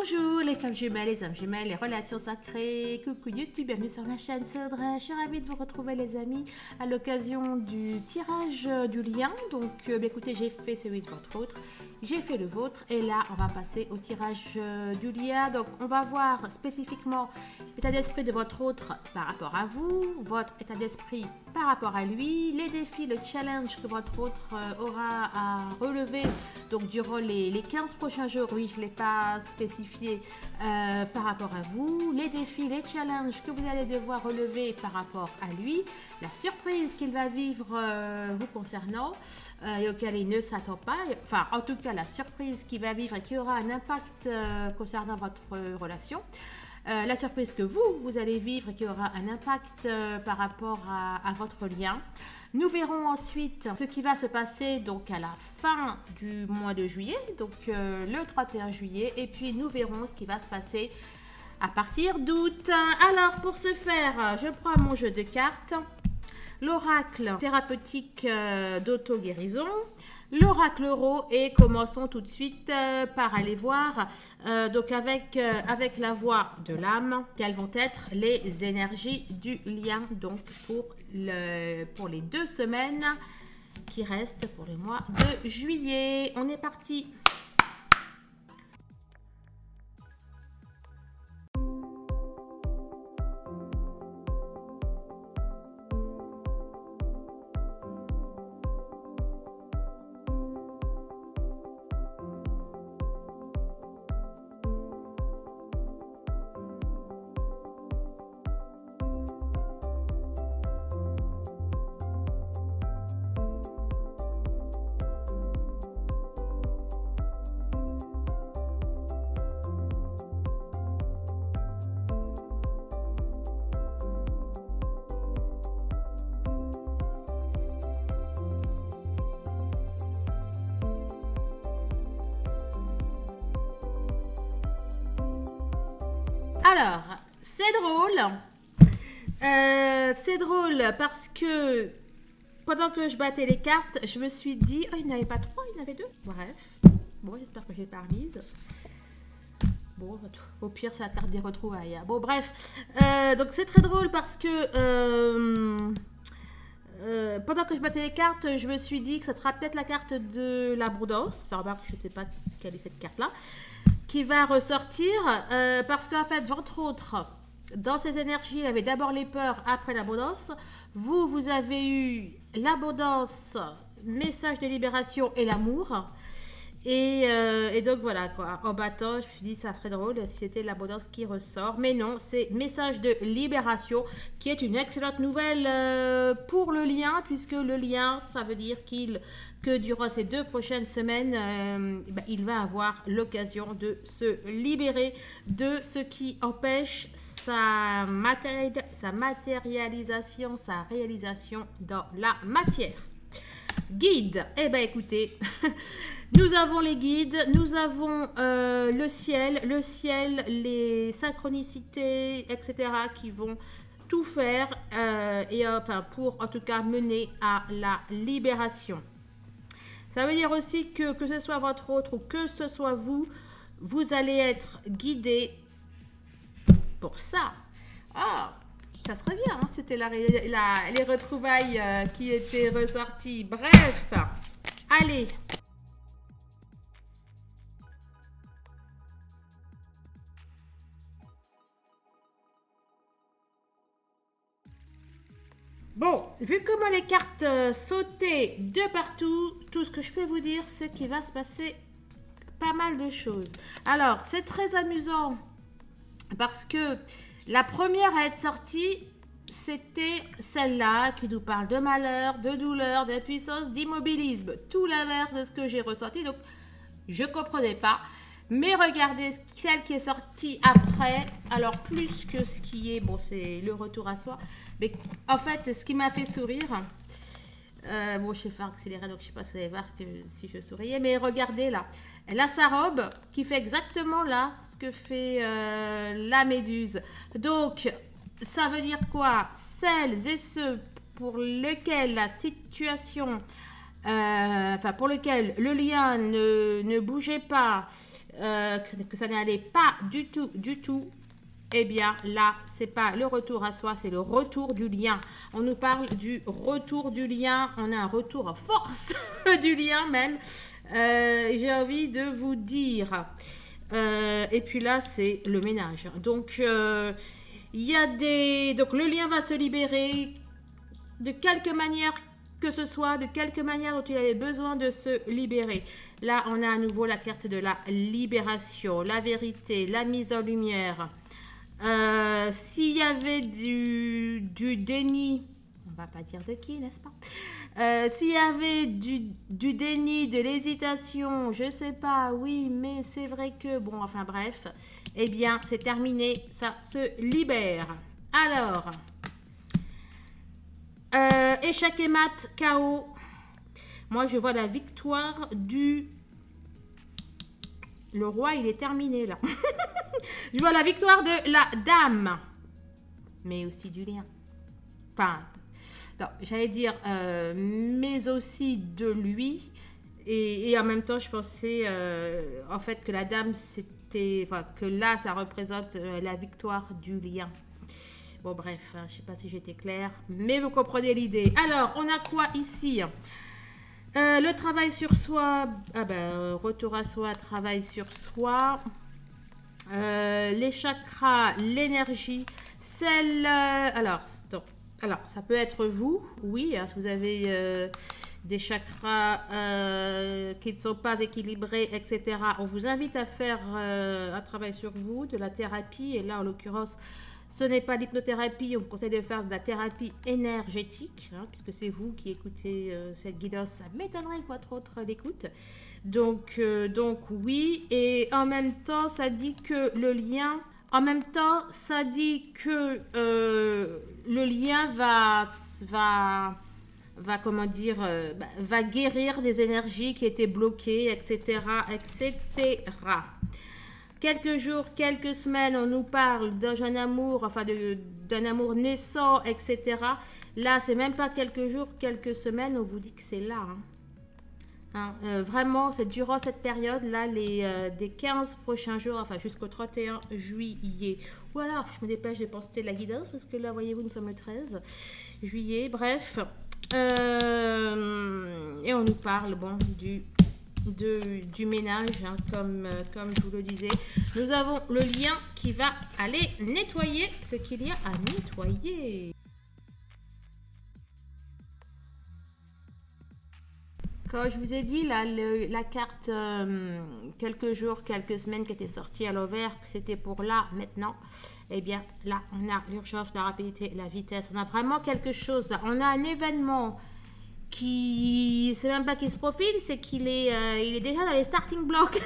Bonjour les femmes jumelles, les âmes jumelles, les relations sacrées. Coucou YouTube, bienvenue sur ma chaîne, c'est Audrey. Je suis ravie de vous retrouver les amis à l'occasion du tirage du lien. Donc bien écoutez, j'ai fait celui de votre autre, j'ai fait le vôtre et là on va passer au tirage du lien. Donc on va voir spécifiquement l'état d'esprit de votre autre par rapport à vous, votre état d'esprit par rapport à lui, les défis, le challenge que votre autre aura à relever donc durant les 15 prochains jours. Oui, je ne l'ai pas spécifié par rapport à vous, les défis, les challenges que vous allez devoir relever par rapport à lui, la surprise qu'il va vivre vous concernant et auquel il ne s'attend pas, enfin en tout cas la surprise qu'il va vivre et qui aura un impact concernant votre relation. La surprise que vous allez vivre et qui aura un impact par rapport à votre lien. Nous verrons ensuite ce qui va se passer donc à la fin du mois de juillet, donc le 31 juillet, et puis nous verrons ce qui va se passer à partir d'août. Alors pour ce faire, je prends mon jeu de cartes, l'oracle thérapeutique d'auto-guérison, l'oracle euro, et commençons tout de suite par aller voir donc avec la voix de l'âme quelles vont être les énergies du lien donc pour les 2 semaines qui restent pour le mois de juillet. On est parti. Alors, c'est drôle parce que pendant que je battais les cartes, je me suis dit, oh, il n'y en avait pas 3, il y en avait 2. Bref, bon, j'espère que je l'ai pas remise. Bon, au pire, c'est la carte des retrouvailles. Bon, bref, donc c'est très drôle parce que pendant que je battais les cartes, je me suis dit que ça sera peut-être la carte de l'abondance. Enfin, remarque, je ne sais pas quelle est cette carte-là qui va ressortir parce qu'en fait, votre autre, dans ses énergies, il avait d'abord les peurs, après l'abondance. Vous avez eu l'abondance, message de libération et l'amour. Et donc voilà quoi, en battant, je me suis dit ça serait drôle si c'était l'abondance qui ressort. Mais non, c'est message de libération qui est une excellente nouvelle pour le lien, puisque le lien, ça veut dire que durant ces 2 prochaines semaines, il va avoir l'occasion de se libérer de ce qui empêche sa matérialisation, sa réalisation dans la matière. Guide, eh bien écoutez, nous avons les guides, nous avons le ciel, les synchronicités, etc. qui vont tout faire pour en tout cas mener à la libération. Ça veut dire aussi que ce soit votre autre ou que ce soit vous, vous allez être guidé pour ça. Ah, ça serait bien, hein, c'était les retrouvailles qui étaient ressorties. Bref, allez. Bon, vu comment les cartes sautaient de partout, tout ce que je peux vous dire, c'est qu'il va se passer pas mal de choses. Alors, c'est très amusant parce que la première à être sortie, c'était celle-là qui nous parle de malheur, de douleur, d'impuissance, d'immobilisme. Tout l'inverse de ce que j'ai ressenti, donc je ne comprenais pas. Mais regardez celle qui est sortie après, alors plus que ce qui est, bon c'est le retour à soi, mais en fait ce qui m'a fait sourire, bon je vais faire accélérer donc je ne sais pas si vous allez voir que si je souriais, mais regardez là, elle a sa robe qui fait exactement là ce que fait la méduse. Donc ça veut dire quoi? Celles et ceux pour lesquels la situation, pour lequel le lien ne bougeait pas, que ça n'allait pas du tout, eh bien là, c'est pas le retour à soi, c'est le retour du lien. On nous parle du retour du lien, on a un retour en force du lien même. J'ai envie de vous dire. Et puis là, c'est le ménage. Donc, il y a donc le lien va se libérer de quelque manière que ce soit, de quelque manière dont il avait besoin de se libérer. Là, on a à nouveau la carte de la libération, la vérité, la mise en lumière. S'il y avait du déni, on va pas dire de qui, n'est-ce pas? S'il y avait du déni, de l'hésitation, je sais pas, oui, mais c'est vrai que, bon, enfin bref, eh bien, c'est terminé, ça se libère. Alors, échec et mat, chaos. Moi, je vois la victoire du... Le roi, il est terminé, là. Je vois la victoire de la dame. Mais aussi du lien. Enfin, j'allais dire, mais aussi de lui. Et en même temps, je pensais, en fait, que la dame, c'était... Enfin, que là, ça représente la victoire du lien. Bon, bref, je ne sais pas si j'étais claire, mais vous comprenez l'idée. Alors, on a quoi ici? Le travail sur soi, retour à soi, travail sur soi. Les chakras, l'énergie, alors, ça peut être vous, oui, hein, si vous avez des chakras qui ne sont pas équilibrés, etc. On vous invite à faire un travail sur vous, de la thérapie, et là, en l'occurrence, ce n'est pas l'hypnothérapie, on vous conseille de faire de la thérapie énergétique, hein, puisque c'est vous qui écoutez cette guidance, ça m'étonnerait que votre autre l'écoute. Donc oui, et en même temps, ça dit que le lien, le lien comment dire, va guérir des énergies qui étaient bloquées, etc., etc. Quelques jours, quelques semaines, on nous parle d'un amour, enfin d'un amour naissant, etc. Là, c'est même pas quelques jours, quelques semaines, on vous dit que c'est là. Vraiment, c'est durant cette période-là, des 15 prochains jours, enfin jusqu'au 31 juillet. Voilà, je me dépêche de penser la guidance, parce que là, voyez-vous, nous sommes le 13 juillet, bref. Et on nous parle, bon, du ménage, hein, comme je vous le disais. Nous avons le lien qui va aller nettoyer ce qu'il y a à nettoyer. Quand je vous ai dit, là, la carte quelques jours, quelques semaines qui était sortie à l'envers, que c'était pour là, maintenant, eh bien, là, on a l'urgence, la rapidité, la vitesse. On a vraiment quelque chose, là. On a un événement qui, c'est même pas qu'il se profile, c'est qu'il est, il est déjà dans les starting blocks.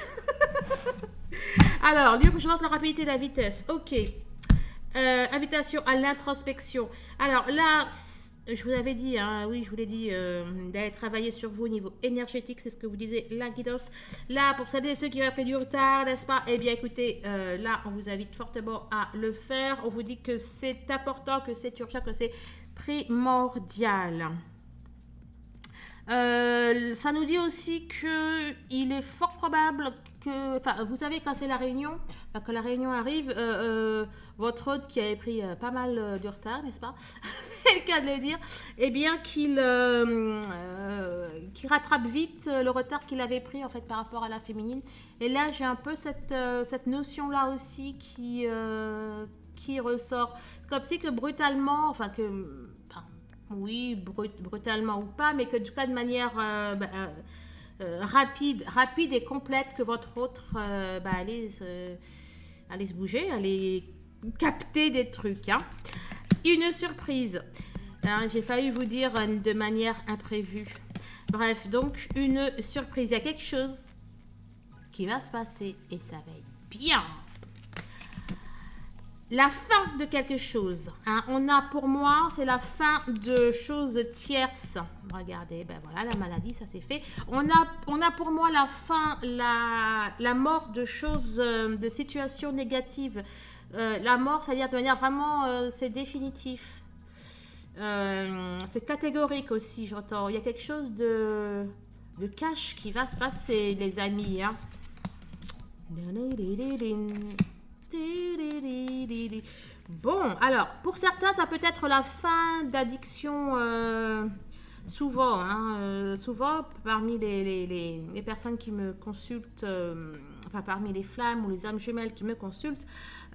Alors, l'urgence, la rapidité, la vitesse. Ok. Invitation à l'introspection. Alors là, je vous avais dit, hein, oui, je vous l'ai dit, d'aller travailler sur vous au niveau énergétique, c'est ce que vous disait la guidance. Là, pour celles et ceux qui auraient pris du retard, n'est-ce pas? Eh bien, écoutez, là, on vous invite fortement à le faire. On vous dit que c'est important, que c'est urgent, que c'est primordial. Ça nous dit aussi que il est fort probable que, enfin, vous savez, quand c'est la réunion, quand la réunion arrive, votre hôte qui avait pris pas mal de retard, n'est-ce pas? C'est le cas de le dire, eh bien qu'il rattrape vite le retard qu'il avait pris en fait par rapport à la féminine. Et là, j'ai un peu cette notion-là aussi qui ressort. Comme si que brutalement, enfin que... oui, brutalement ou pas, mais que du cas de manière rapide et complète, que votre autre allez se bouger, allez capter des trucs. Hein. Une surprise. Hein, j'ai failli vous dire de manière imprévue. Bref, donc une surprise. Il y a quelque chose qui va se passer et ça va être bien. La fin de quelque chose. Hein. On a pour moi, c'est la fin de choses tierces. Regardez, ben voilà, la maladie, ça c'est fait. On a pour moi la fin, la mort de choses, de situations négatives. La mort, c'est-à-dire de manière vraiment, c'est définitif. C'est catégorique aussi, j'entends. Il y a quelque chose de cash qui va se passer, les amis. Hein. Bon, alors, pour certains, ça peut être la fin d'addiction, souvent, hein, souvent, parmi les personnes qui me consultent, enfin, parmi les flammes ou les âmes jumelles qui me consultent,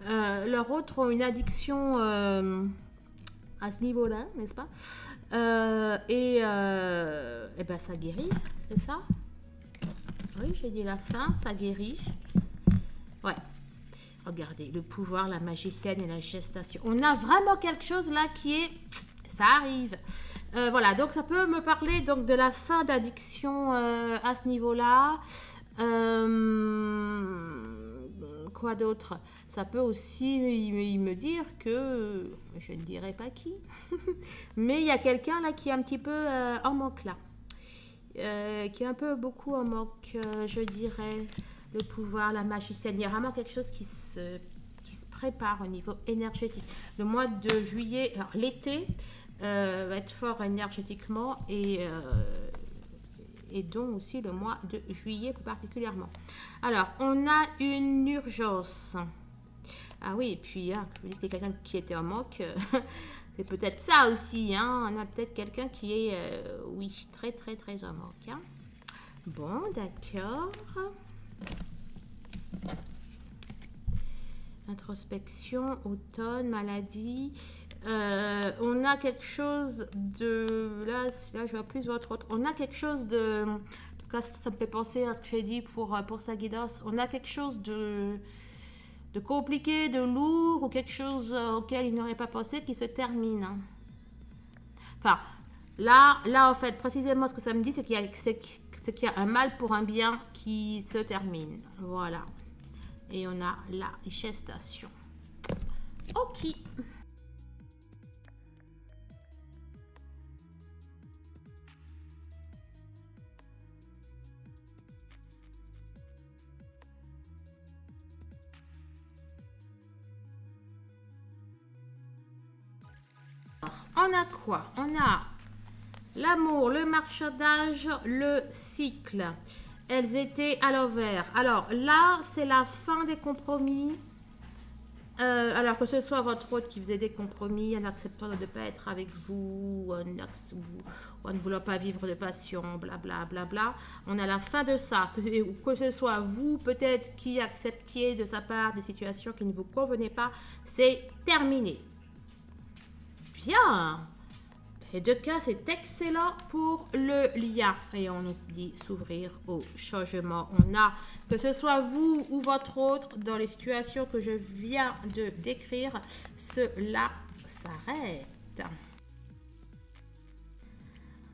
leurs autres ont une addiction à ce niveau-là, n'est-ce pas? Et ben, ça guérit, c'est ça? Oui, j'ai dit la fin, ça guérit. Ouais. Regardez, le pouvoir, la magicienne et la gestation. On a vraiment quelque chose là qui est... Ça arrive. Voilà, donc ça peut me parler donc de la fin d'addiction à ce niveau-là. Quoi d'autre? Ça peut aussi me dire que... je ne dirai pas qui. Mais il y a quelqu'un là qui est un petit peu en manque là. Qui est un peu beaucoup en manque, je dirais. Le pouvoir, la magicienne, il y a vraiment quelque chose qui se prépare au niveau énergétique. Le mois de juillet, alors l'été va être fort énergétiquement et donc aussi le mois de juillet plus particulièrement. Alors, on a une urgence. Ah oui, et puis, hein, je vous dis qu'il y a quelqu'un qui était en manque. C'est peut-être ça aussi. Hein. On a peut-être quelqu'un qui est, oui, très, très, très en manque. Hein. Bon, d'accord. Introspection, automne, maladie. On a quelque chose de... Là, je vois plus votre autre. On a quelque chose de... Parce que ça me fait penser à ce que j'ai dit pour Sagidos. On a quelque chose de compliqué, de lourd, ou quelque chose auquel il n'aurait pas pensé qui se termine. Enfin, là, en fait, précisément ce que ça me dit, c'est qu'il y a un mal pour un bien qui se termine. Voilà. Et on a la gestation. Ok. On a quoi? On a l'amour, le marchandage, le cycle. Elles étaient à l'envers. Alors là, c'est la fin des compromis. Alors que ce soit votre autre qui faisait des compromis en acceptant de ne pas être avec vous, en ne voulant pas vivre de passion, blablabla. Bla, bla. On a la fin de ça. Que ce soit vous, peut-être, qui acceptiez de sa part des situations qui ne vous convenaient pas, c'est terminé. Bien. Les deux cas, c'est excellent pour le lien. Et on nous dit s'ouvrir au changement. On a, que ce soit vous ou votre autre, dans les situations que je viens de décrire, cela s'arrête.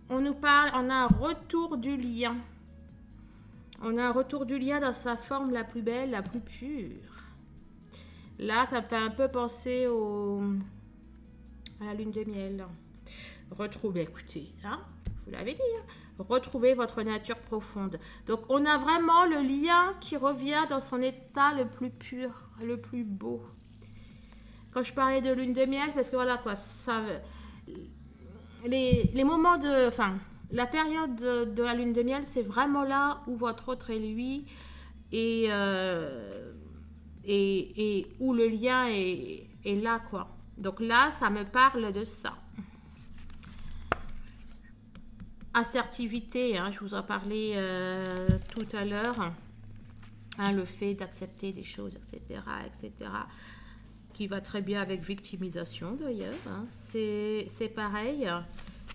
On nous parle, on a un retour du lien. On a un retour du lien dans sa forme la plus belle, la plus pure. Là, ça me fait un peu penser à la lune de miel. Retrouvez, écoutez, hein, vous l'avez dit, hein, retrouvez votre nature profonde. Donc, on a vraiment le lien qui revient dans son état le plus pur, le plus beau. Quand je parlais de lune de miel, parce que voilà quoi, ça, les moments de, enfin, la période de la lune de miel, c'est vraiment là où votre autre et lui et où le lien est là quoi. Donc là, ça me parle de ça. Assertivité, hein, je vous en parlais tout à l'heure, hein, le fait d'accepter des choses, etc., qui va très bien avec victimisation d'ailleurs, hein, c'est pareil.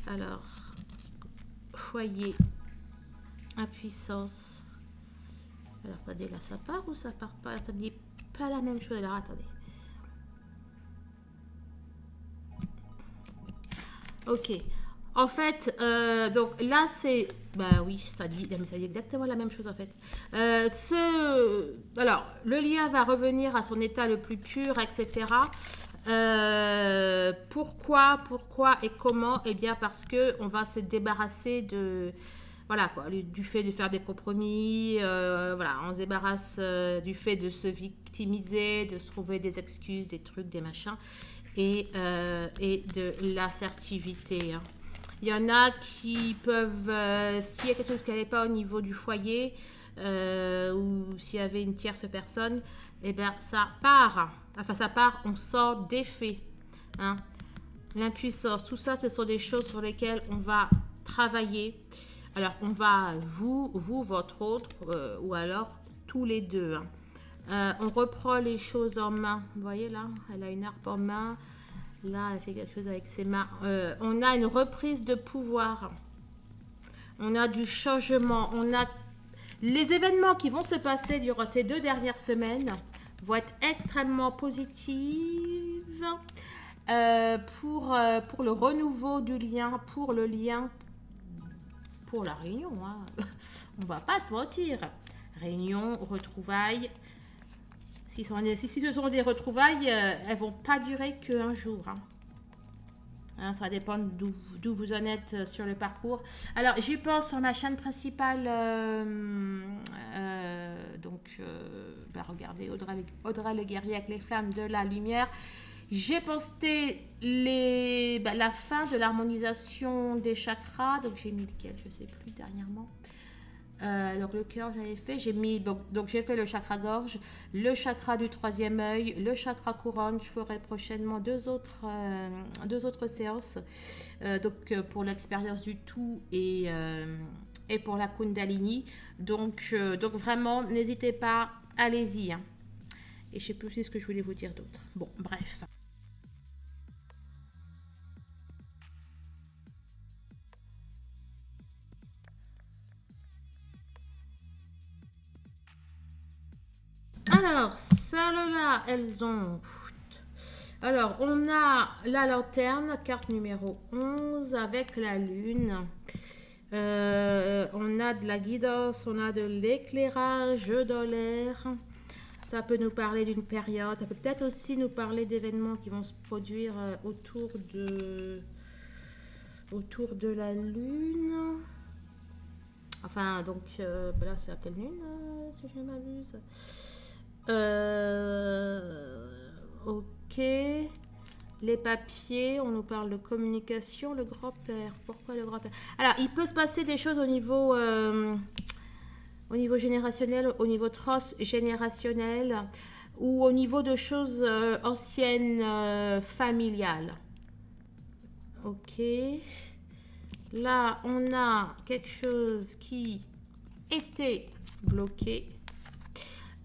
Alors, foyer, impuissance. Alors, attendez, là, ça part ou ça part pas? Ça me dit pas la même chose. Alors, attendez. Ok. En fait, donc là, c'est... Bah oui, ça dit exactement la même chose en fait. Alors, le lien va revenir à son état le plus pur, etc. Pourquoi et comment? Eh bien, parce qu'on va se débarrasser de... Voilà quoi, du fait de faire des compromis, voilà, on se débarrasse du fait de se victimiser, de se trouver des excuses, des trucs, des machins, et de l'assertivité, hein. Il y en a qui peuvent, s'il y a quelque chose qui n'allait pas au niveau du foyer, ou s'il y avait une tierce personne, eh bien ça part. Enfin ça part, on sort d'effet. Hein. L'impuissance, tout ça, ce sont des choses sur lesquelles on va travailler. Alors, on va, vous, votre autre, ou alors tous les deux. Hein. On reprend les choses en main. Vous voyez là, elle a une harpe en main. Là, elle fait quelque chose avec ses mains. On a une reprise de pouvoir. On a du changement. On a les événements qui vont se passer durant ces 2 dernières semaines vont être extrêmement positifs. Pour le renouveau du lien, pour le lien, pour la réunion, hein. On va pas se mentir. Réunion, retrouvailles. Si ce sont des retrouvailles, elles vont pas durer qu'un jour. Hein. Hein, ça dépend d'où vous en êtes sur le parcours. Alors, j'y pense sur ma chaîne principale. Regardez, Audrey le guerrier avec les flammes de la lumière. J'ai posté la fin de l'harmonisation des chakras. Donc, j'ai mis lequel, je ne sais plus dernièrement. Donc, le cœur, j'avais fait. J'ai mis, donc j'ai fait le chakra gorge, le chakra du 3e œil, le chakra couronne. Je ferai prochainement deux autres séances. Pour l'expérience du tout et pour la Kundalini. Donc vraiment, n'hésitez pas, allez-y. Hein. Et je ne sais plus ce que je voulais vous dire d'autre. Bon, bref. Alors, celles-là, elles ont... Alors, on a la lanterne, carte numéro 11, avec la lune. On a de la guidance, on a de l'éclairage dans l'air. Ça peut nous parler d'une période. Ça peut peut-être aussi nous parler d'événements qui vont se produire autour de la lune. Enfin, donc, là, c'est la pleine lune, si je ne m'abuse. Ok. Les papiers, on nous parle de communication. Le grand-père, pourquoi le grand-père? Alors, il peut se passer des choses au niveau générationnel, au niveau transgénérationnel ou au niveau de choses anciennes, familiales. Ok. Là, on a quelque chose qui était bloqué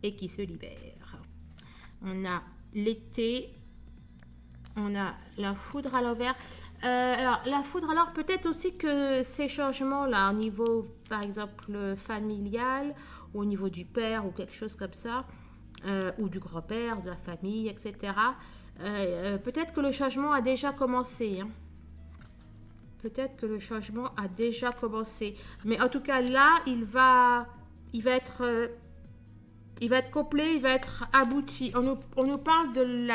et qui se libère. On a l'été, on a la foudre à l'envers. Alors, la foudre, alors peut-être aussi que ces changements-là, au niveau, par exemple, familial, ou au niveau du père, ou quelque chose comme ça, ou du grand-père, de la famille, etc. Peut-être que le changement a déjà commencé. Hein. Peut-être que le changement a déjà commencé. Mais en tout cas, là, il va être complet, il va être abouti. On nous parle de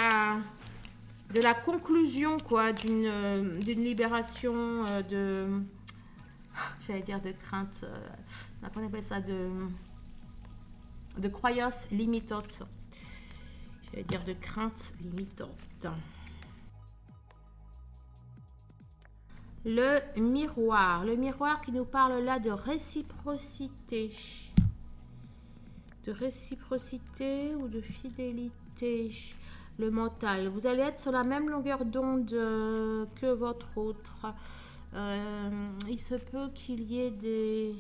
la conclusion, quoi, d'une libération j'allais dire de crainte, on appelle ça de croyances limitantes. J'allais dire de crainte limitante. Le miroir qui nous parle là de réciprocité. De réciprocité ou de fidélité. Le mental. Vous allez être sur la même longueur d'onde que votre autre. Il se peut qu'il y ait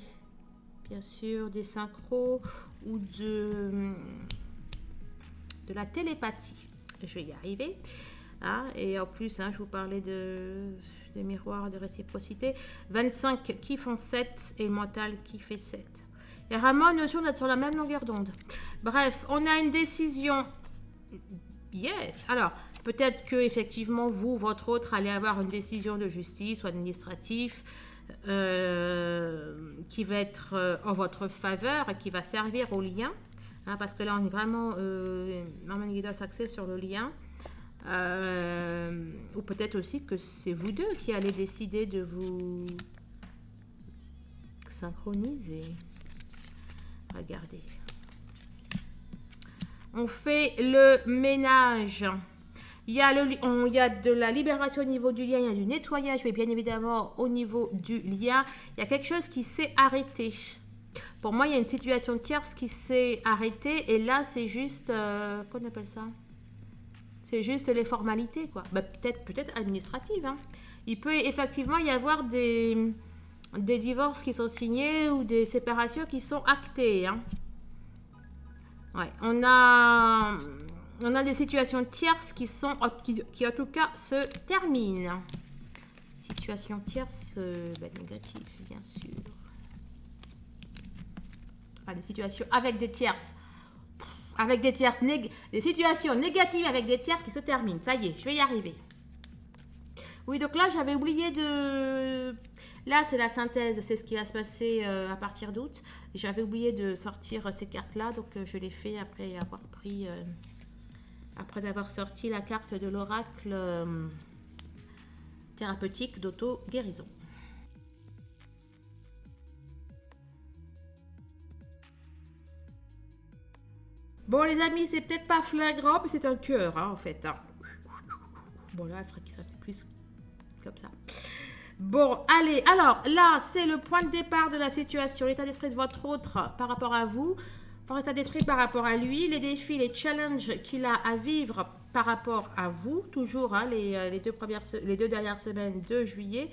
bien sûr, des synchros ou de la télépathie. Je vais y arriver. Hein, et en plus, hein, je vous parlais de miroir, de réciprocité. 25 qui font 7 et le mental qui fait 7. Il y a vraiment une notion d'être sur la même longueur d'onde. Bref, on a une décision. Yes. Alors, peut-être que effectivement vous, votre autre, allez avoir une décision de justice ou administrative qui va être en votre faveur et qui va servir au lien. Hein, parce que là, on est vraiment une guidance axée sur le lien. Ou peut-être aussi que c'est vous deux qui allez décider de vous synchroniser. Regardez. On fait le ménage. Il y a de la libération au niveau du lien, il y a du nettoyage, mais bien évidemment au niveau du lien, il y a quelque chose qui s'est arrêté. Pour moi, il y a une situation tierce qui s'est arrêtée et là, c'est juste... qu'on appelle ça? C'est juste les formalités, quoi. Bah, peut-être administratives. Hein. Il peut effectivement y avoir des divorces qui sont signés ou des séparations qui sont actées. Hein. Ouais, on a des situations tierces qui en tout cas se terminent. Situation tierce négative, bien sûr. Enfin, des situations avec des tierces. Des situations négatives avec des tierces qui se terminent. Ça y est, je vais y arriver. Oui, donc là, j'avais oublié de... Là, c'est la synthèse, c'est ce qui va se passer à partir d'août. J'avais oublié de sortir ces cartes-là, donc je l'ai fait après avoir pris... après avoir sorti la carte de l'oracle thérapeutique d'auto-guérison. Bon, les amis, c'est peut-être pas flagrant, mais c'est un cœur, hein, en fait. Hein. Bon, là, il faudrait qu'il soit plus comme ça. Bon, allez, alors, là, c'est le point de départ de la situation, l'état d'esprit de votre autre par rapport à vous, votre état d'esprit par rapport à lui, les défis, les challenges qu'il a à vivre par rapport à vous, toujours, hein, les deux dernières semaines de juillet,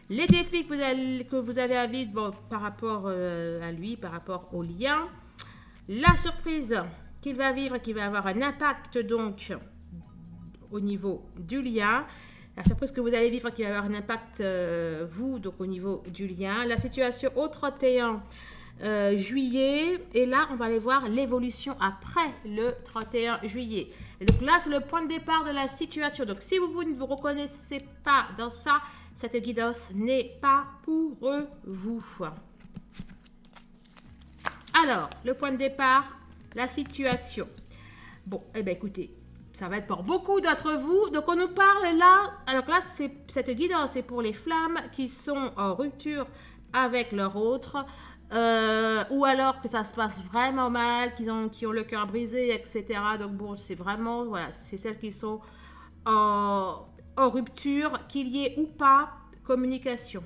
les défis que vous avez à vivre par rapport à lui, par rapport au lien, la surprise qu'il va vivre, qui va avoir un impact donc au niveau du lien, la surprise que vous allez vivre qui va avoir un impact vous donc au niveau du lien, la situation au 31 juillet et là on va aller voir l'évolution après le 31 juillet et donc là c'est le point de départ de la situation. Donc si vous ne vous reconnaissez pas dans ça, cette guidance n'est pas pour vous. Alors le point de départ, la situation. Bon, eh bien écoutez, ça va être pour beaucoup d'entre vous. Donc on nous parle là, alors là cette guidance c'est pour les flammes qui sont en rupture avec leur autre, ou alors que ça se passe vraiment mal, qui ont le cœur brisé, etc. Donc bon, c'est vraiment, voilà, c'est celles qui sont en rupture, qu'il y ait ou pas communication.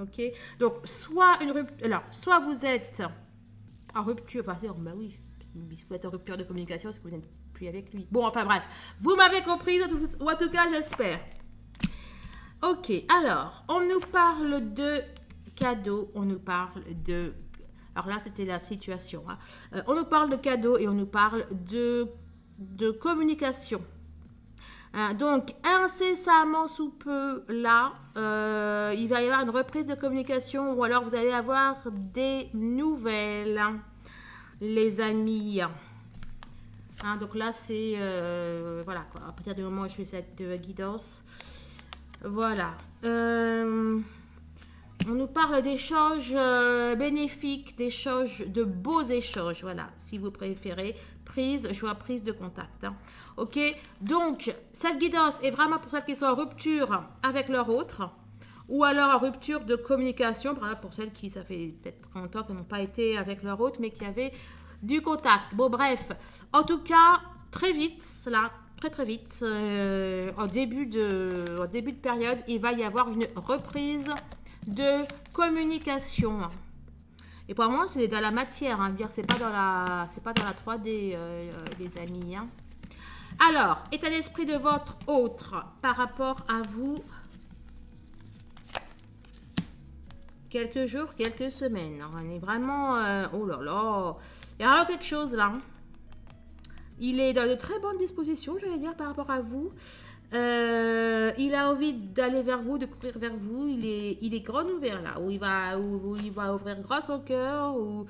Ok, donc soit une rupture, alors soit vous êtes en rupture, bah oui, vous êtes en rupture de communication parce que vous n'êtes plus avec lui. Bon, enfin bref, vous m'avez compris, ou en tout cas j'espère. Ok, alors, on nous parle de cadeaux, on nous parle de... Alors là, c'était la situation. Hein. On nous parle de cadeaux et on nous parle de communication. Hein, donc, incessamment sous peu, là, il va y avoir une reprise de communication ou alors vous allez avoir des nouvelles, hein, les amis. Hein, donc là, c'est... voilà, quoi, à partir du moment où je fais cette guidance... Voilà. On nous parle d'échanges bénéfiques, d'échanges, de beaux échanges. Voilà, si vous préférez. Prise de contact. Hein. Ok, donc cette guidance est vraiment pour celles qui sont en rupture avec leur autre ou alors en rupture de communication. Par exemple, pour celles qui, ça fait peut-être longtemps qu'elles n'ont pas été avec leur autre, mais qui avaient du contact. Bon, bref. En tout cas, très vite, cela... Très vite, en début de période, il va y avoir une reprise de communication. Et pour moi, c'est dans la matière, hein, c'est pas dans la 3D, les amis. Hein. Alors, état d'esprit de votre autre par rapport à vous. Quelques jours, quelques semaines. On est vraiment... oh là là, il y a quelque chose là. Il est dans de très bonnes dispositions, j'allais dire, par rapport à vous. Il a envie d'aller vers vous, de courir vers vous. Il est grand ouvert là, où il va ouvrir grand son cœur, où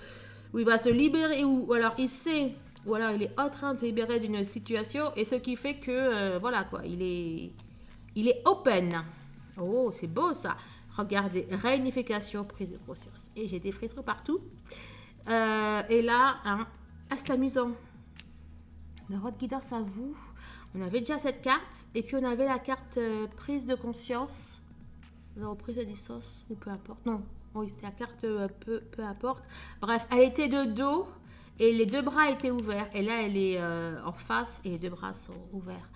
il va se libérer, ou alors il sait, ou alors il est en train de se libérer d'une situation, et ce qui fait que, voilà quoi, il est open. Oh, c'est beau ça. Regardez, réunification, prise de conscience. Et j'ai des frissons partout. Et là, hein, c'est amusant. Notre guidance à vous. On avait déjà cette carte. Et puis on avait la carte prise de conscience. Alors prise de distance ou peu importe. Non, oui, c'était la carte peu importe. Bref, elle était de dos. Et les deux bras étaient ouverts. Et là, elle est en face. Et les deux bras sont ouverts.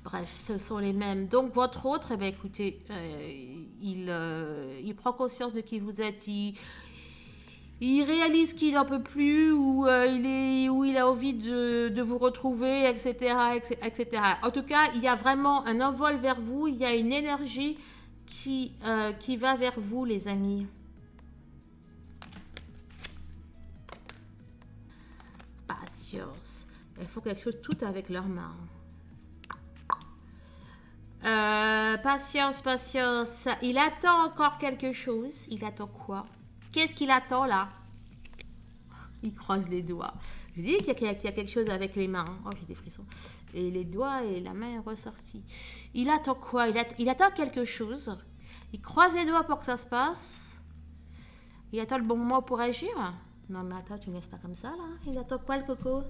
Bref, ce sont les mêmes. Donc votre autre, eh bien, écoutez, il prend conscience de qui vous êtes. il réalise qu'il n'en peut plus, ou il a envie de vous retrouver, etc., etc. En tout cas, il y a vraiment un envol vers vous, il y a une énergie qui va vers vous, les amis. Patience. Il faut quelque chose tout avec leurs mains. Patience, patience. Il attend encore quelque chose. Il attend quoi? Qu'est-ce qu'il attend là? Il croise les doigts. Je dis qu'il y a quelque chose avec les mains. Oh, j'ai des frissons. Et les doigts et la main est ressortie. Il attend quoi? Il attend quelque chose. Il croise les doigts pour que ça se passe. Il attend le bon moment pour agir. Non mais attends, tu me laisses pas comme ça là. Il attend quoi le coco?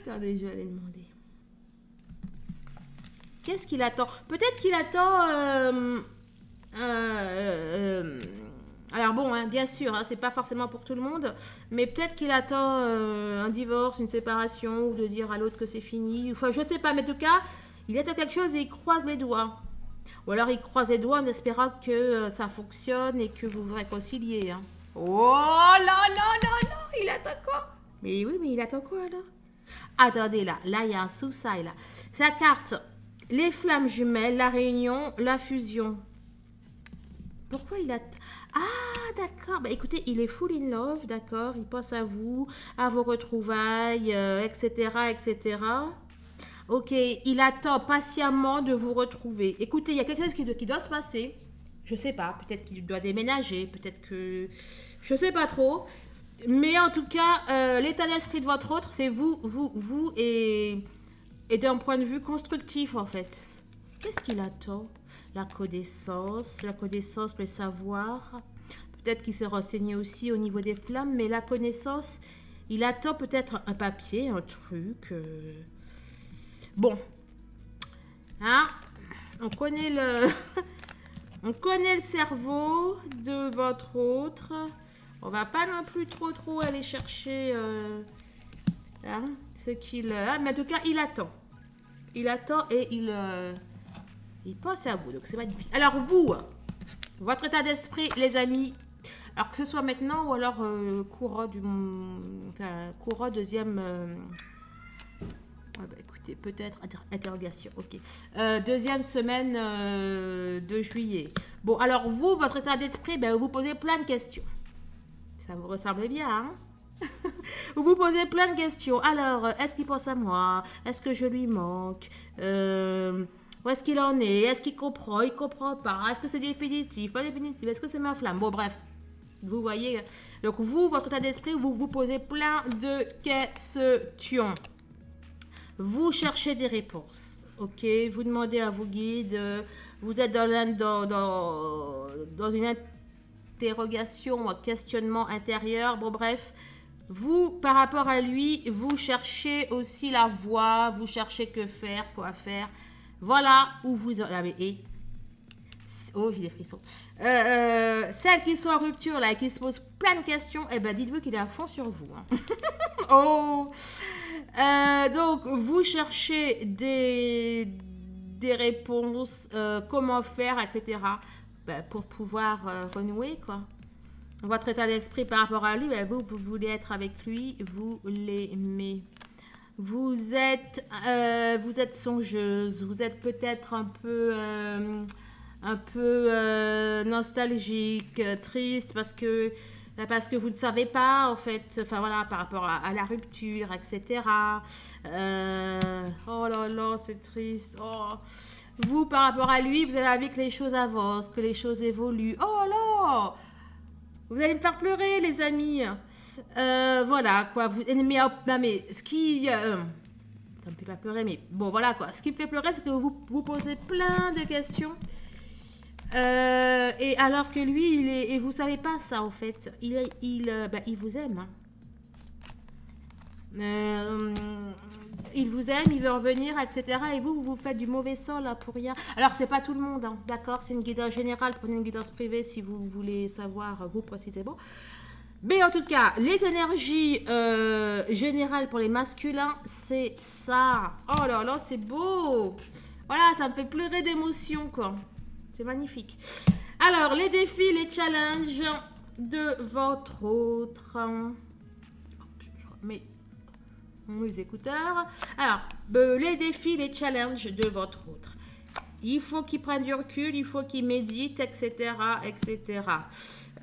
Attendez, je vais aller demander. Qu'est-ce qu'il attend? Peut-être qu'il attend... alors bon, hein, bien sûr, hein, c'est pas forcément pour tout le monde, mais peut-être qu'il attend un divorce, une séparation, ou de dire à l'autre que c'est fini. Enfin, je sais pas, mais en tout cas, il attend quelque chose et il croise les doigts. Ou alors il croise les doigts en espérant que ça fonctionne et que vous vous réconciliez. Hein. Oh là là là là, il attend quoi? Mais oui, mais il attend quoi alors? Attendez, là il y a un sous-side là. C'est la carte. Les flammes jumelles, la réunion, la fusion. Pourquoi il a... Ah, d'accord. Bah, écoutez, il est full in love, d'accord. Il pense à vous, à vos retrouvailles, etc., etc. Ok, il attend patiemment de vous retrouver. Écoutez, il y a quelque chose qui doit se passer. Je sais pas, peut-être qu'il doit déménager, peut-être que... Je sais pas trop. Mais en tout cas, l'état d'esprit de votre autre, c'est vous et d'un point de vue constructif, en fait. Qu'est-ce qu'il attend? La connaissance, le savoir. Peut-être qu'il s'est renseigné aussi au niveau des flammes, mais la connaissance, il attend peut-être un papier, un truc. Bon. Hein? On connaît on connaît le cerveau de votre autre. On va pas non plus trop aller chercher hein, ce qu'il a. Mais en tout cas, il attend. Il attend et il pense à vous. Donc, c'est magnifique. Alors, vous, votre état d'esprit, les amis, alors que ce soit maintenant ou alors courant deuxième... bah, écoutez, peut-être interrogation. Ok. Deuxième semaine de juillet. Bon, alors vous, votre état d'esprit, ben, vous posez plein de questions. Ça vous ressemble bien, hein? Vous vous posez plein de questions. Alors, est-ce qu'il pense à moi? Est-ce que je lui manque? Où est-ce qu'il en est? Est-ce qu'il comprend? Il comprend pas? Est-ce que c'est définitif? Pas définitif? Est-ce que c'est ma flamme? Bon, bref. Vous voyez. Donc, vous, votre état d'esprit, vous vous posez plein de questions. Vous cherchez des réponses. Ok? Vous demandez à vos guides. Vous êtes dans une interrogation, un questionnement intérieur. Bon, bref. Vous, par rapport à lui, vous cherchez aussi la voie. Vous cherchez que faire, quoi faire. Voilà où vous... Ah, mais, oh, j'ai des frissons. Celles qui sont en rupture, là, et qui se posent plein de questions, eh ben, dites-vous qu'il est à fond sur vous. Hein. Oh donc, vous cherchez des réponses, comment faire, etc. Ben, pour pouvoir renouer, quoi. Votre état d'esprit par rapport à lui, ben, vous voulez être avec lui, vous l'aimez. Vous êtes songeuse, vous êtes peut-être un peu nostalgique, triste parce que vous ne savez pas en fait, enfin voilà, par rapport à la rupture, etc. Oh là là, c'est triste. Oh. Vous, par rapport à lui, vous avez envie que les choses avancent, que les choses évoluent. Oh là, vous allez me faire pleurer, les amis. Voilà, quoi. Mais ce qui... ça me fait pas pleurer, mais bon, voilà, quoi. Ce qui me fait pleurer, c'est que vous posez plein de questions. Et alors que lui, et vous savez pas ça, en fait. Il vous aime. Il vous aime, il veut revenir, etc. Et vous faites du mauvais sang, là, pour rien. Alors, c'est pas tout le monde, hein, d'accord? C'est une guidance générale. Prenez une guidance privée si vous voulez savoir, vous, précisément. Mais en tout cas, les énergies générales pour les masculins, c'est ça. Oh là là, c'est beau. Voilà, ça me fait pleurer d'émotion, quoi. C'est magnifique. Alors, les défis, les challenges de votre autre. Je remets mes écouteurs. Alors, les défis, les challenges de votre autre. Il faut qu'il prenne du recul, il faut qu'il médite, etc., etc.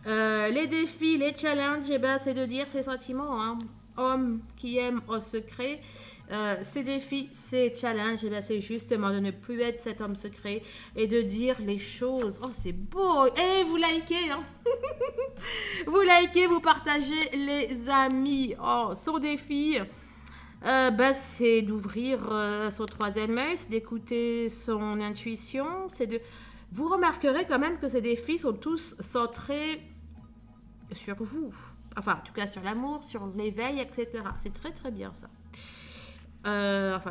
Les défis, les challenges, eh ben, c'est de dire ses sentiments. Hein. Homme qui aime au secret. Ces défis, ces challenges, eh ben, c'est justement de ne plus être cet homme secret et de dire les choses. Oh, c'est beau. Et vous likez, hein. Vous likez, vous partagez, les amis. Oh, son défi, c'est d'ouvrir son troisième œil, c'est d'écouter son intuition. Vous remarquerez quand même que ces défis sont tous centrés sur vous. Enfin, en tout cas, sur l'amour, sur l'éveil, etc. C'est très, très bien, ça.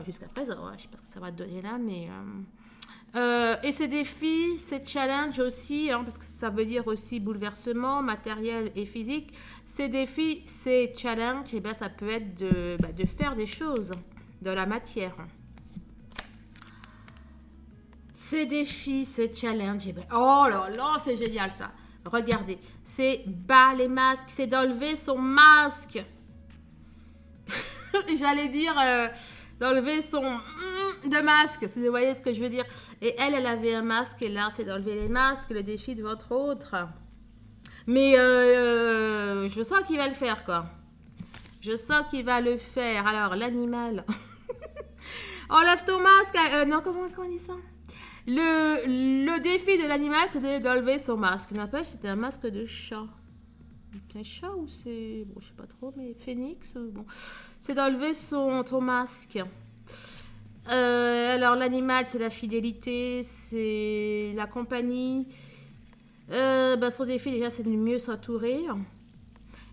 Jusqu'à présent, je ne sais pas ce que ça va te donner là, mais... et ces défis, ces challenges aussi, hein, parce que ça veut dire aussi bouleversement matériel et physique. Ces défis, ces challenges, eh ben, ça peut être de faire des choses de la matière. Ces défis, ces challenges, eh ben, oh là là, c'est génial ça. Regardez, c'est bas les masques, c'est d'enlever son masque. J'allais dire d'enlever son de masque, si vous voyez ce que je veux dire. Et elle avait un masque et là, c'est d'enlever les masques, le défi de votre autre. Mais je sens qu'il va le faire, quoi. Je sens qu'il va le faire. Alors, l'animal. Enlève ton masque. Non, comment on dit ça? Le défi de l'animal, c'est d'enlever son masque. N'empêche, c'était un masque de chat. C'est un chat ou c'est... Bon, je sais pas trop, mais phénix, bon. C'est d'enlever ton masque. Alors, l'animal, c'est la fidélité, c'est la compagnie. Son défi, déjà, c'est de mieux s'entourer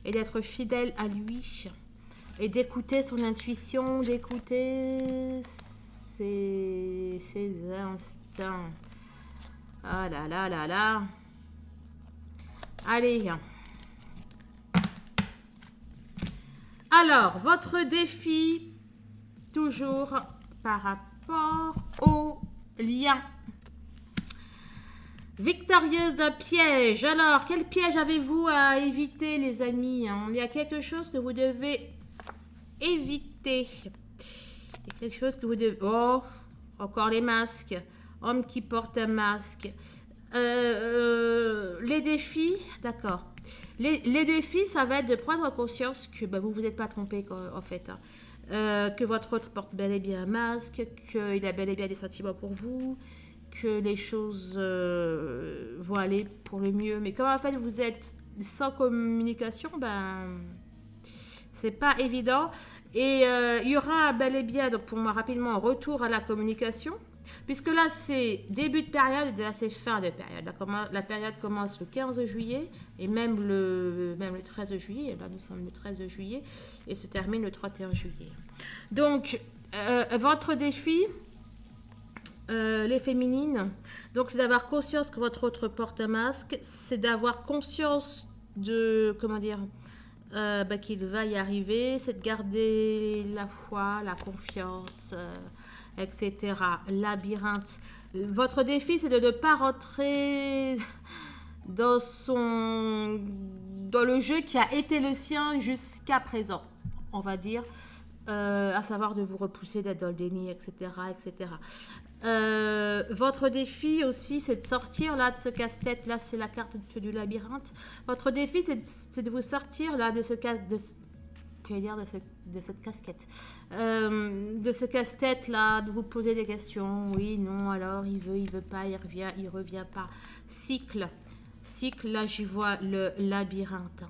et d'être fidèle à lui. Et d'écouter son intuition, d'écouter ses instincts. Ah là là là là. Allez. Alors, votre défi, toujours par rapport au lien. Victorieuse d'un piège. Alors, quel piège avez-vous à éviter, les amis? Il y a quelque chose que vous devez éviter. Il y a quelque chose que vous devez... Oh, encore les masques. Homme qui porte un masque. Les défis, d'accord. Les défis, ça va être de prendre conscience que vous vous êtes pas trompé, en fait. Que votre autre porte bel et bien un masque, qu'il a bel et bien des sentiments pour vous, que les choses vont aller pour le mieux. Mais comme en fait vous êtes sans communication, c'est pas évident. Et il y aura bel et bien, donc pour moi rapidement, un retour à la communication. Puisque là, c'est début de période et là, c'est fin de période. La période commence le 15 juillet et même le 13 juillet. Là, nous sommes le 13 juillet et se termine le 31 juillet. Donc, votre défi, les féminines, donc c'est d'avoir conscience que votre autre porte un masque. C'est d'avoir conscience de, qu'il va y arriver. C'est de garder la foi, la confiance, etc. Labyrinthe. Votre défi, c'est de ne pas rentrer dans le jeu qui a été le sien jusqu'à présent, on va dire, à savoir de vous repousser, d'être dans le déni, etc., etc. Votre défi aussi, c'est de sortir là de ce casse-tête. Là, c'est la carte du labyrinthe. Votre défi, c'est de vous sortir là de ce casse-tête. De cette casquette, de ce casse-tête là, de vous poser des questions, oui, non, alors il veut pas, il revient pas. Cycle, là j'y vois le labyrinthe.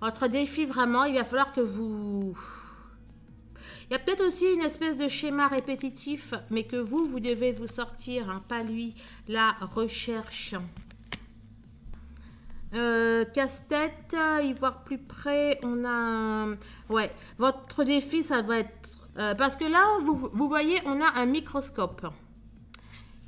Votre défi vraiment, il va falloir que vous... Il y a peut-être aussi une espèce de schéma répétitif, mais que vous devez vous sortir, hein, pas lui, la recherche. Casse-tête, y voir plus près, on a... Ouais, votre défi, ça va être... parce que là, vous voyez, on a un microscope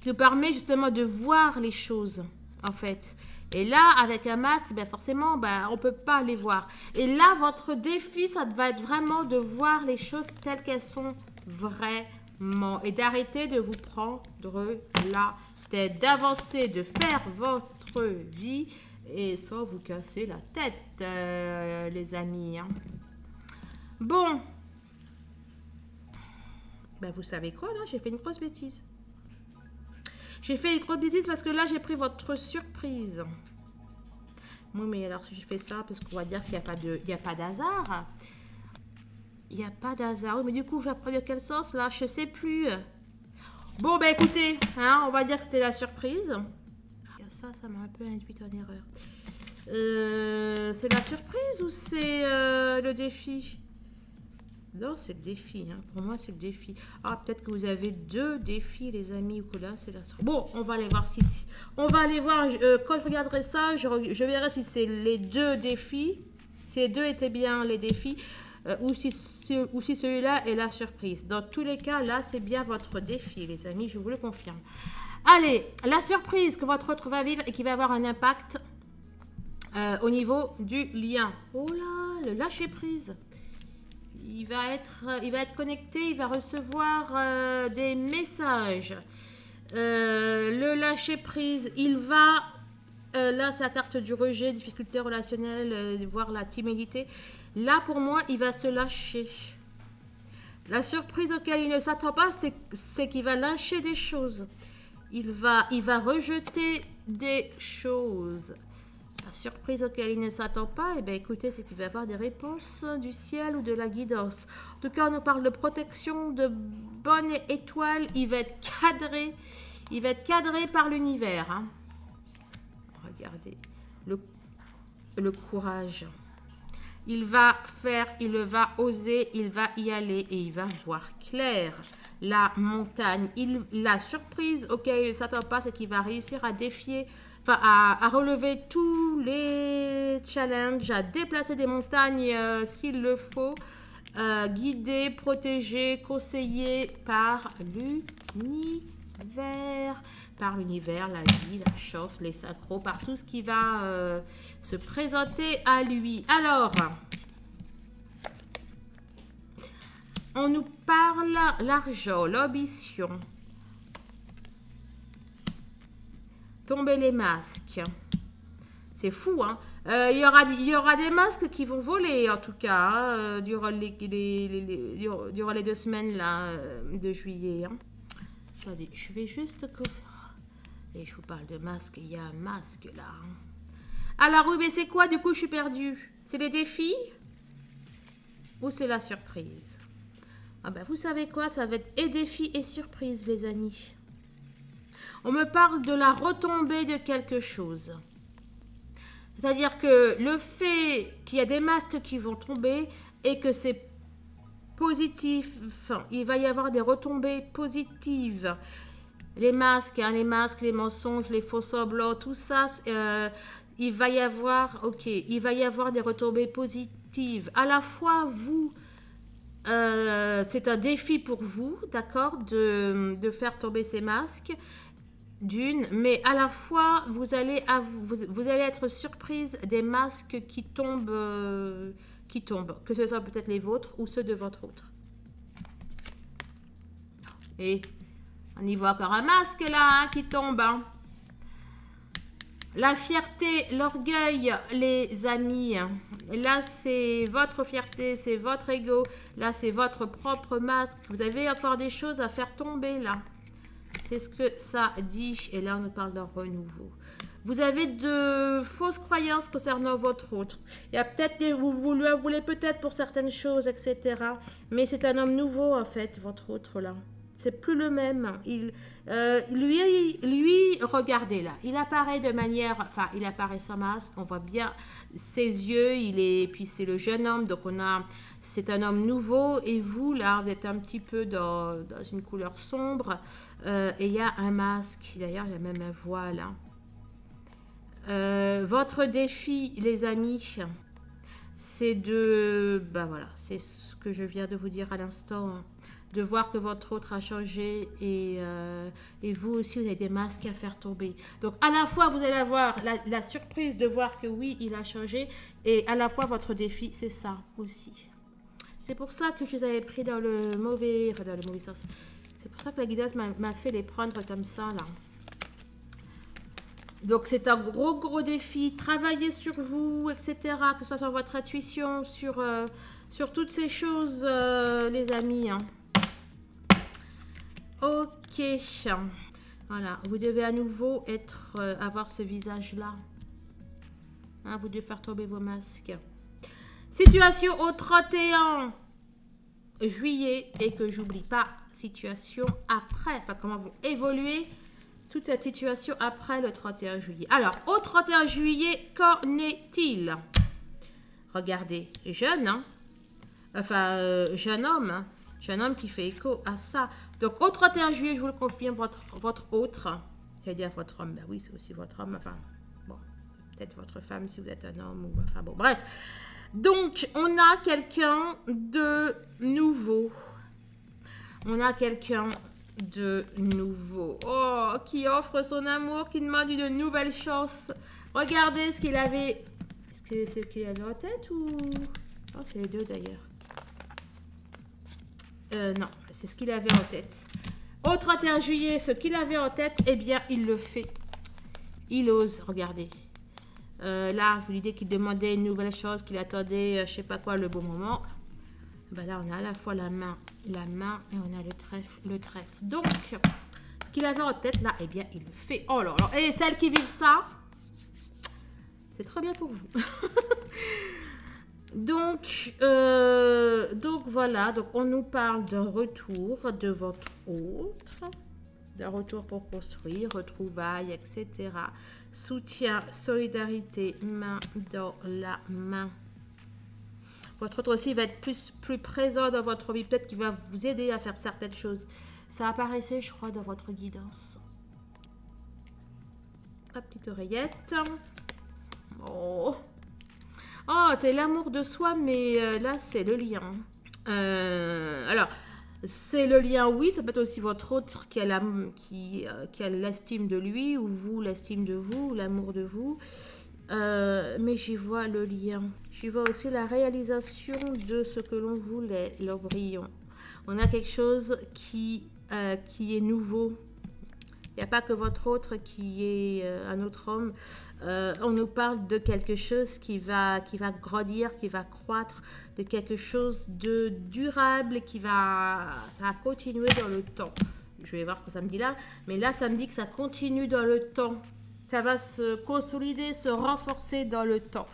qui nous permet justement de voir les choses, en fait. Et là, avec un masque, forcément, on ne peut pas les voir. Et là, votre défi, ça va être vraiment de voir les choses telles qu'elles sont vraiment. Et d'arrêter de vous prendre la tête, d'avancer, de faire votre votre vie et sans vous casser la tête, les amis. Hein. Bon. Ben, vous savez quoi, là? J'ai fait une grosse bêtise. J'ai fait une grosse bêtise parce que là, j'ai pris votre surprise. Oui, mais alors, si j'ai fait ça, parce qu'on va dire qu'il n'y a pas d'hasard. Il n'y a pas d'hasard. Oui, mais du coup, je vais prendre de quel sens, là? Je sais plus. Bon, ben, écoutez, hein, on va dire que c'était la surprise. Ça m'a un peu induit en erreur. C'est la surprise ou c'est le défi? Non, c'est le défi. Hein. Pour moi, c'est le défi. Ah, peut-être que vous avez 2 défis, les amis, ou que là, c'est la surprise. Bon, on va aller voir si... On va aller voir, quand je regarderai ça, je verrai si c'est les 2 défis. Si les 2 étaient bien les défis. Ou si celui-là est la surprise. Dans tous les cas, là, c'est bien votre défi, les amis, je vous le confirme. Allez, la surprise que votre autre va vivre et qui va avoir un impact au niveau du lien. Oh là, le lâcher-prise. Il va être connecté, il va recevoir des messages. Le lâcher-prise, il va... là, c'est la carte du rejet, difficulté relationnelle, voire la timidité. Là, pour moi, il va se lâcher. La surprise auquel il ne s'attend pas, c'est qu'il va lâcher des choses. Il va rejeter des choses. La surprise auquel il ne s'attend pas, eh bien, écoutez, c'est qu'il va avoir des réponses du ciel ou de la guidance. En tout cas, on nous parle de protection, de bonnes étoiles. Il va être cadré. Il va être cadré par l'univers. Hein. Regardez. Le courage. Il va oser, il va y aller et il va voir clair. La montagne, la surprise auquel il ne s'attend pas, c'est qu'il va réussir à défier, enfin à relever tous les challenges, à déplacer des montagnes s'il le faut, guidé, protégé, conseillé par l'univers. Par l'univers, la vie, la chance, les sacros, par tout ce qui va se présenter à lui. Alors, on nous parle l'argent, l'ambition. Tomber les masques. C'est fou, hein. Il y aura des masques qui vont voler, en tout cas, hein, durant les 2 semaines là, de juillet. Hein. Attendez, je vais juste... Et je vous parle de masque, il y a un masque là. Alors oui, mais c'est quoi du coup, je suis perdue? C'est les défis? Ou c'est la surprise? Ah ben vous savez quoi, ça va être et défis et surprise, les amis. On me parle de la retombée de quelque chose. C'est-à-dire que le fait qu'il y a des masques qui vont tomber et que c'est positif, enfin, il va y avoir des retombées positives. Les masques, hein, les mensonges, les faux semblants, tout ça, il va y avoir des retombées positives. À la fois, vous, c'est un défi pour vous, d'accord, de faire tomber ces masques, mais à la fois, vous allez être surprise des masques qui tombent, que ce soit peut-être les vôtres ou ceux de votre autre. Et... on y voit encore un masque là hein, qui tombe. Hein. La fierté, l'orgueil, les amis. Là, c'est votre fierté, c'est votre ego. Là, c'est votre propre masque. Vous avez encore des choses à faire tomber là. C'est ce que ça dit. Et là, on nous parle d'un renouveau. Vous avez de fausses croyances concernant votre autre. Il y a peut-être vous lui voulez peut-être pour certaines choses, etc. Mais c'est un homme nouveau en fait, votre autre là. C'est plus le même. Lui, regardez là. Il apparaît de manière... enfin, il apparaît sans masque. On voit bien ses yeux. Puis c'est le jeune homme. Donc, c'est un homme nouveau. Et vous, là, vous êtes un petit peu dans une couleur sombre. Et il y a un masque. D'ailleurs, il y a même un voile. Hein. Votre défi, les amis, c'est de... ben voilà, c'est ce que je viens de vous dire à l'instant. Hein. De voir que votre autre a changé et vous aussi, vous avez des masques à faire tomber. Donc, à la fois, vous allez avoir la surprise de voir que oui, il a changé et à la fois, votre défi, c'est ça aussi. C'est pour ça que je les avais pris dans le mauvais sens. C'est pour ça que la guideuse m'a fait les prendre comme ça, là. Donc, c'est un gros défi. Travaillez sur vous, etc. Que ce soit sur votre intuition, sur toutes ces choses, les amis. Hein. Ok. Voilà. Vous devez à nouveau avoir ce visage-là. Hein, vous devez faire tomber vos masques. Situation au 31 juillet. Et que j'oublie pas, situation après. Enfin, comment vous évoluez toute cette situation après le 31 juillet. Alors, au 31 juillet, qu'en est-il? Regardez, jeune, hein? Enfin, jeune homme, hein? Jeune homme qui fait écho à ça. Donc, au 31 juillet, je vous le confirme, votre autre, je vais dire votre homme, ben oui, c'est aussi votre homme, enfin, bon, c'est peut-être votre femme si vous êtes un homme, ou enfin, bon, bref. Donc, on a quelqu'un de nouveau. On a quelqu'un de nouveau. Oh, qui offre son amour, qui demande une nouvelle chance. Regardez ce qu'il avait. Est-ce que c'est ce qu'il avait en tête ou... Oh, c'est les deux d'ailleurs. Non, c'est ce qu'il avait en tête. Au 31 juillet, ce qu'il avait en tête, eh bien, il le fait. Il ose, regardez. Là, je vous disais qu'il demandait une nouvelle chose, qu'il attendait, je sais pas quoi, le bon moment. Ben là, on a à la fois la main et on a le trèfle. Donc, ce qu'il avait en tête, là, eh bien, il le fait. Oh là là. Et celles qui vivent ça, c'est très bien pour vous. donc, voilà. Donc, on nous parle d'un retour de votre autre. D'un retour pour construire, retrouvailles, etc. Soutien, solidarité, main dans la main. Votre autre aussi va être plus présent dans votre vie. Peut-être qu'il va vous aider à faire certaines choses. Ça apparaissait, je crois, dans votre guidance. La petite oreillette. Oh, oh c'est l'amour de soi, mais là, c'est le lien. Alors, c'est le lien, oui. Ça peut être aussi votre autre qui a l'estime de lui, ou vous, l'estime de vous, l'amour de vous. Mais j'y vois le lien. J'y vois aussi la réalisation de ce que l'on voulait, l'embryon. On a quelque chose qui est nouveau. Il n'y a pas que votre autre qui est un autre homme. On nous parle de quelque chose qui va grandir, qui va croître, de quelque chose de durable, ça va continuer dans le temps. Je vais voir ce que ça me dit là. Mais là, ça me dit que ça continue dans le temps. Ça va se consolider, se renforcer dans le temps.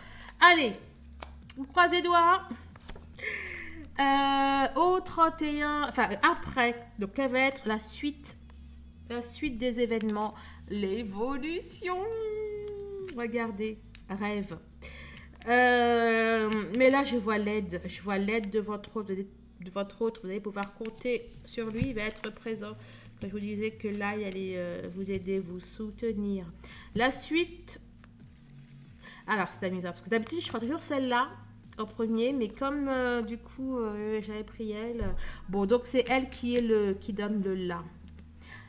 Allez, vous croisez les doigts. Au 31, enfin après, donc quelle va être la suite des événements, l'évolution. Regardez, rêve. Mais là, je vois l'aide de votre autre. Vous allez pouvoir compter sur lui, il va être présent. Je vous disais que là, il allait vous aider, vous soutenir. La suite. Alors, c'est amusant. Parce que d'habitude, je prends toujours celle-là en premier. Mais comme, du coup, j'avais pris elle. Bon, donc, c'est elle qui donne le là.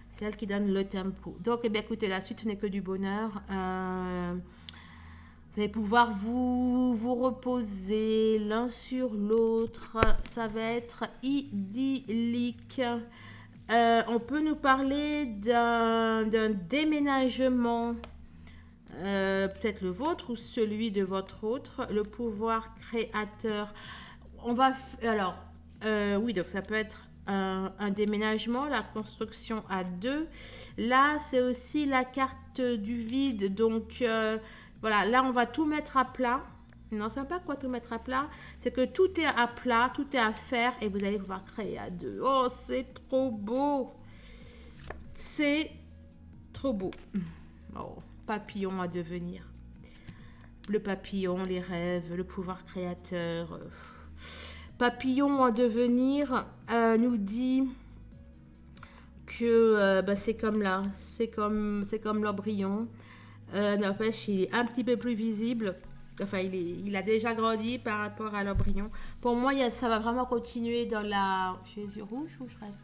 C'est elle qui donne le tempo. Donc, eh bien, écoutez, la suite, ce n'est que du bonheur. Vous allez pouvoir vous reposer l'un sur l'autre. Ça va être idyllique. On peut nous parler d'un déménagement, peut-être le vôtre ou celui de votre autre, le pouvoir créateur. Alors, oui, donc ça peut être un déménagement, la construction à deux. Là, c'est aussi la carte du vide, donc voilà, là, on va tout mettre à plat. Non, c'est pas quoi tout mettre à plat. C'est que tout est à plat, tout est à faire et vous allez pouvoir créer à deux. Oh, c'est trop beau. C'est trop beau. Oh, papillon à devenir. Le papillon, les rêves, le pouvoir créateur. Papillon à devenir nous dit que c'est comme là. C'est comme l'embryon. N'empêche, il est un petit peu plus visible. Enfin, il a déjà grandi par rapport à l'embryon. Pour moi, ça va vraiment continuer dans la... Je suis les yeux rouges ou je rêve?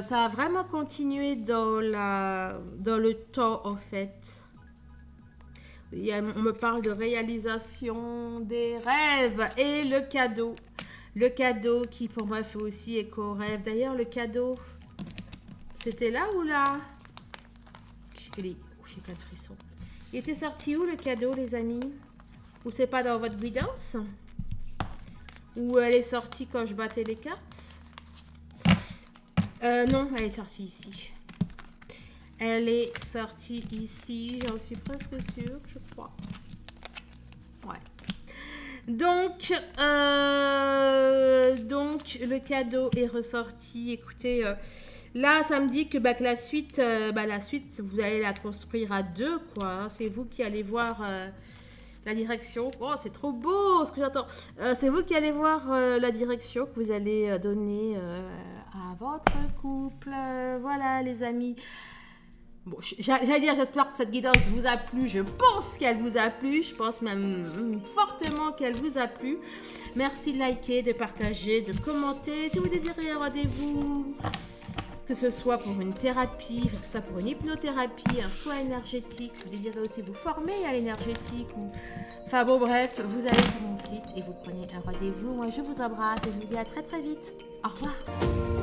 Ça va vraiment continuer dans le temps, en fait. On me parle de réalisation des rêves et le cadeau. Le cadeau qui, pour moi, fait aussi écho au rêve. D'ailleurs, le cadeau, c'était là ou là? j'ai plein de frissons. Il était sorti où le cadeau, les amis? Ou c'est pas dans votre guidance? Ou elle est sortie quand je battais les cartes? Non, elle est sortie ici. Elle est sortie ici, j'en suis presque sûre, je crois. Ouais. Donc, le cadeau est ressorti. Écoutez, là, ça me dit que, que la suite, vous allez la construire à deux, quoi. C'est vous qui allez voir la direction. Oh, c'est trop beau ce que j'entends. C'est vous qui allez voir la direction que vous allez donner à votre couple. Voilà, les amis. Bon, j'allais dire, j'espère que cette guidance vous a plu. Je pense qu'elle vous a plu. Je pense même fortement qu'elle vous a plu. Merci de liker, de partager, de commenter. Si vous désirez un rendez-vous, que ce soit pour une thérapie, que ce soit pour une hypnothérapie, un soin énergétique, si vous désirez aussi vous former à l'énergétique, enfin bon bref, vous allez sur mon site et vous prenez un rendez-vous. Moi je vous embrasse et je vous dis à très très vite. Au revoir.